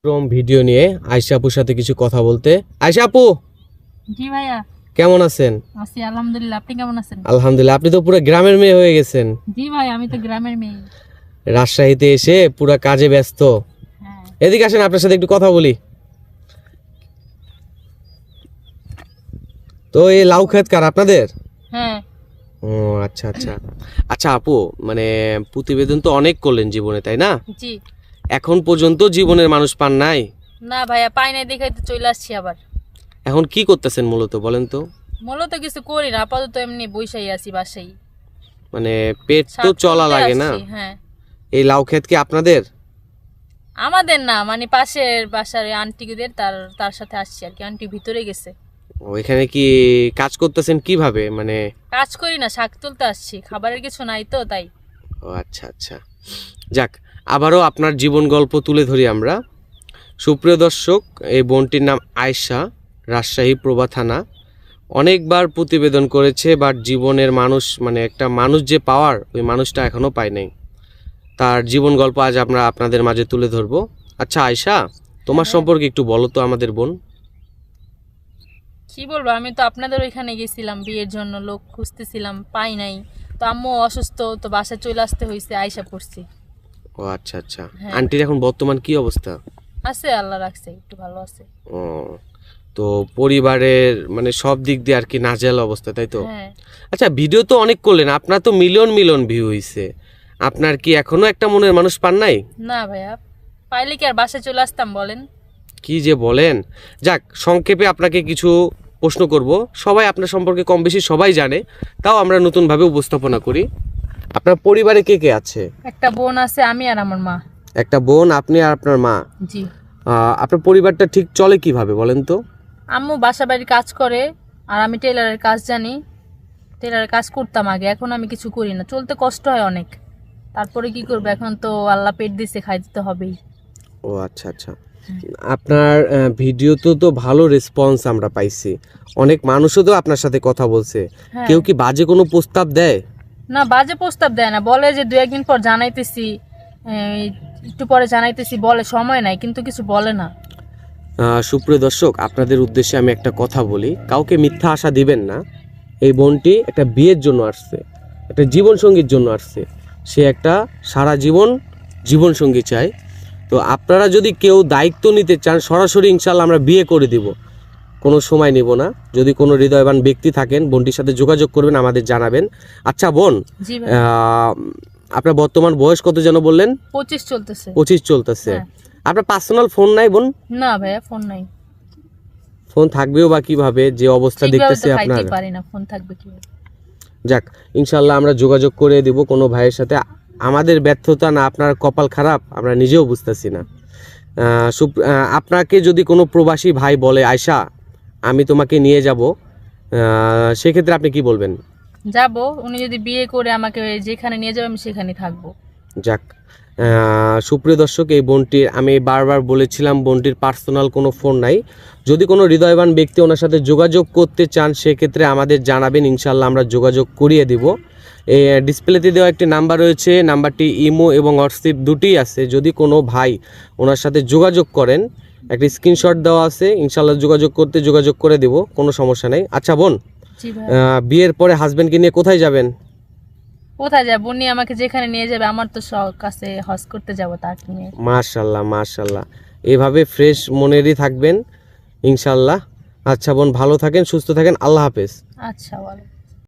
Video নিয়ে আয়েশা আপুর সাথে কিছু কথা বলতে। আয়েশা আপু, জি ভাইয়া, কেমন আছেন? আছি আলহামদুলিল্লাহ। আপনি কেমন আছেন? আলহামদুলিল্লাহ। আপনি তো পুরো গ্রামের মেয়ে হয়ে গেছেন। জি ভাই, আমি তো গ্রামের মেয়ে। রাজশাহীতে এসে পুরো কাজে ব্যস্ত। হ্যাঁ। এদিকে আসেন, আপনার সাথে একটু কথা বলি। তো এই লাউ ক্ষেত কার আপনাদের? হ্যাঁ। ও আচ্ছা আচ্ছা। আচ্ছা আপু, মানে প্রতিবেদন তো অনেক করলেন জীবনে, তাই না? জি। এখন পর্যন্ত জীবনের মানুষ পান নাই? না ভাইয়া, পাই নাই দেখাই তো চলে আসছি আবার। এখন কি করতেছেন মূলত বলেন তো? মূলত কিছু করি না, আপাতত এমনি বইসাই আছি বাসাই। মানে পেট তো চলা লাগে না? হ্যাঁ। এই লাউ ক্ষেত কি আপনাদের? আমাদের না, মানে পাশের বাসার আন্টিদের, তার সাথে আসছি আর কি। আন্টি ভিতরে গেছে। ও, এখানে কি কাজ করতেছেন কিভাবে মানে? কাজ করি না, শাক তুলতে আসছি, খাবারের কিছু নাই তো তাই। ও আচ্ছা আচ্ছা। যাক, আবারও আপনার জীবন গল্প তুলে ধরি আমরা। সুপ্রিয় দর্শক, এই বোনটির নাম আয়েশা, রাজশাহী প্রভা থানা। অনেকবার প্রতিবেদন করেছে, বাট জীবনের মানুষ মানে একটা মানুষ যে পাওয়ার, ওই মানুষটা এখনও পায় নাই। তার জীবন গল্প আজ আমরা আপনাদের মাঝে তুলে ধরবো। আচ্ছা আয়েশা, তোমার সম্পর্কে একটু বলো তো আমাদের বোন। কি বলবো, আমি তো আপনাদের ওইখানে গেছিলাম বিয়ের জন্য, লোক খুঁজতেছিলাম, পাই নাই। তো আম্মু অসুস্থ, তো বাসায় চলে আসতে হয়েছে, আইসা পড়ছি। ও আচ্ছা আচ্ছা। হ্যাঁ। আন্টির এখন বর্তমান কি অবস্থা? আছে, আল্লাহ রাখছে, একটু ভালো আছে। ও, তো পরিবারের মানে সব দিক দিয়ে আর কি নাজেহাল অবস্থা, তাই তো? হ্যাঁ। আচ্ছা, ভিডিও তো অনেক করলেন, আপনার তো মিলিয়ন মিলিয়ন ভিউ হইছে, আপনার কি এখনো একটা মনের মানুষ পান নাই? না ভাইয়া, পাইলে কি আর বাসায় চলে আসতাম বলেন? কি যে বলেন। যাক, সংক্ষেপে আপনাকে কিছু প্রশ্ন করব। সবাই আপনার সম্পর্কে কম বেশি সবাই জানে, তাও আমরা নতুনভাবে উপস্থাপনা করি। আপনার পরিবারে কে কে আছে? একটা বোন আছে, আমি আর আমার মা। একটা বোন, আপনি আর আপনার মা। জি। আপনার পরিবারটা ঠিক চলে কিভাবে বলেন তো? আম্মু বাসা বাড়ির কাজ করে, আর আমি টেলারের কাজ জানি। টেলারের কাজ করতাম আগে, এখন আমি কিছু করি না, চলতে কষ্ট হয় অনেক। তারপরে কি করবো, এখন তো আল্লাহ পেট দিছে, খাই দিতে হবেই। ও আচ্ছা আচ্ছা। আপনার ভিডিও তো ভালো রেসপন্স আমরা পাইছি, অনেক মানুষও তো আপনার সাথে কথা বলছে। হ্যাঁ। কেউ কি বাজে কোনো প্রস্তাব দেয়? না, বাজে প্রস্তাব দেয় না, বলে যে 2-1 দিন পর জানাইতেছি, এই, একটু পরে জানাইতেছি বলে, সময় নাই, কিন্তু কিছু বলে না। সুপ্রিয় দর্শক, আপনাদের উদ্দেশ্যে আমি একটা কথা বলি, কাউকে মিথ্যা আশা দিবেন না। এই বোনটি একটা বিয়ের জন্য আসছে, একটা জীবনসঙ্গীর জন্য আসছে। সে একটা সারা জীবন জীবনসঙ্গী চায়। তো আপনারা যদি কেউ দায়িত্ব নিতে চান, সরাসরি ইনশাল্লাহ আমরা বিয়ে করে দিব, কোনো সময় নিব না। যদি কোনো হৃদয়বান ব্যক্তি থাকেন, বোনটির সাথে যোগাযোগ করবেন, আমাদের জানাবেন। আচ্ছা বোন, জি ভাই। আপনার বর্তমান বয়স কত যেন বললেন? 25 চলতেছে। 25 চলতেছে। হ্যাঁ। আপনার পার্সোনাল ফোন নাই বোন? না ভাইয়া, ফোন নাই। ফোন থাকবেও বা কিভাবে, যে অবস্থা ঠিকভাবে দেখতেছি তো আপনার। খাইতে পারি না, ফোন থাকবে কি? যাক, ইনশাল্লাহ আমরা যোগাযোগ করে দিব কোনো ভাইয়ের সাথে। আমাদের ব্যর্থতা না আপনার কপাল খারাপ, আমরা নিজেও বুঝতেছি না। আপনাকে যদি কোনো প্রবাসী ভাই বলে আয়শা আমি তোমাকে নিয়ে যাব, সেক্ষেত্রে আপনি কি বলবেন? যাব, উনি যদি বিয়ে করে আমাকে যেখানে নিয়ে যাবে আমি সেখানে থাকবো। যাক, সুপ্রিয় দর্শক, এই বোনটির আমি বারবার বলেছিলাম, বোনটির পার্সোনাল কোনো ফোন নাই। যদি কোনো হৃদয়বান ব্যক্তি ওনার সাথে যোগাযোগ করতে চান, সেক্ষেত্রে আমাদের জানাবেন, ইনশাল্লাহ আমরা যোগাযোগ করিয়ে দিব। এই ডিসপ্লেতে দেওয়া একটি নাম্বার রয়েছে, নাম্বারটি ইমো এবং হোয়াটসঅ্যাপ দুটিই আছে। যদি কোনো ভাই ওনার সাথে যোগাযোগ করেন, একটি স্ক্রিনশট দেওয়া আছে, ইনশাল্লাহ যোগাযোগ করে দেব, কোনো সমস্যা নেই। আচ্ছা বোন, জি ভাই। বিয়ের পরে হাজবেন্ডকে নিয়ে কোথায় যাবেন? কোথায় যাব, উনি আমাকে যেখানে নিয়ে যাবে, আমার তো শখ আছে হজ করতে যাব তাকে নিয়ে। মাশাল্লাহ মাশাল্লাহ, এভাবে ফ্রেশ মনেরই থাকবেন ইনশাল্লাহ। আচ্ছা বোন, ভালো থাকেন, সুস্থ থাকেন, আল্লাহ হাফেজ। আচ্ছা বলো।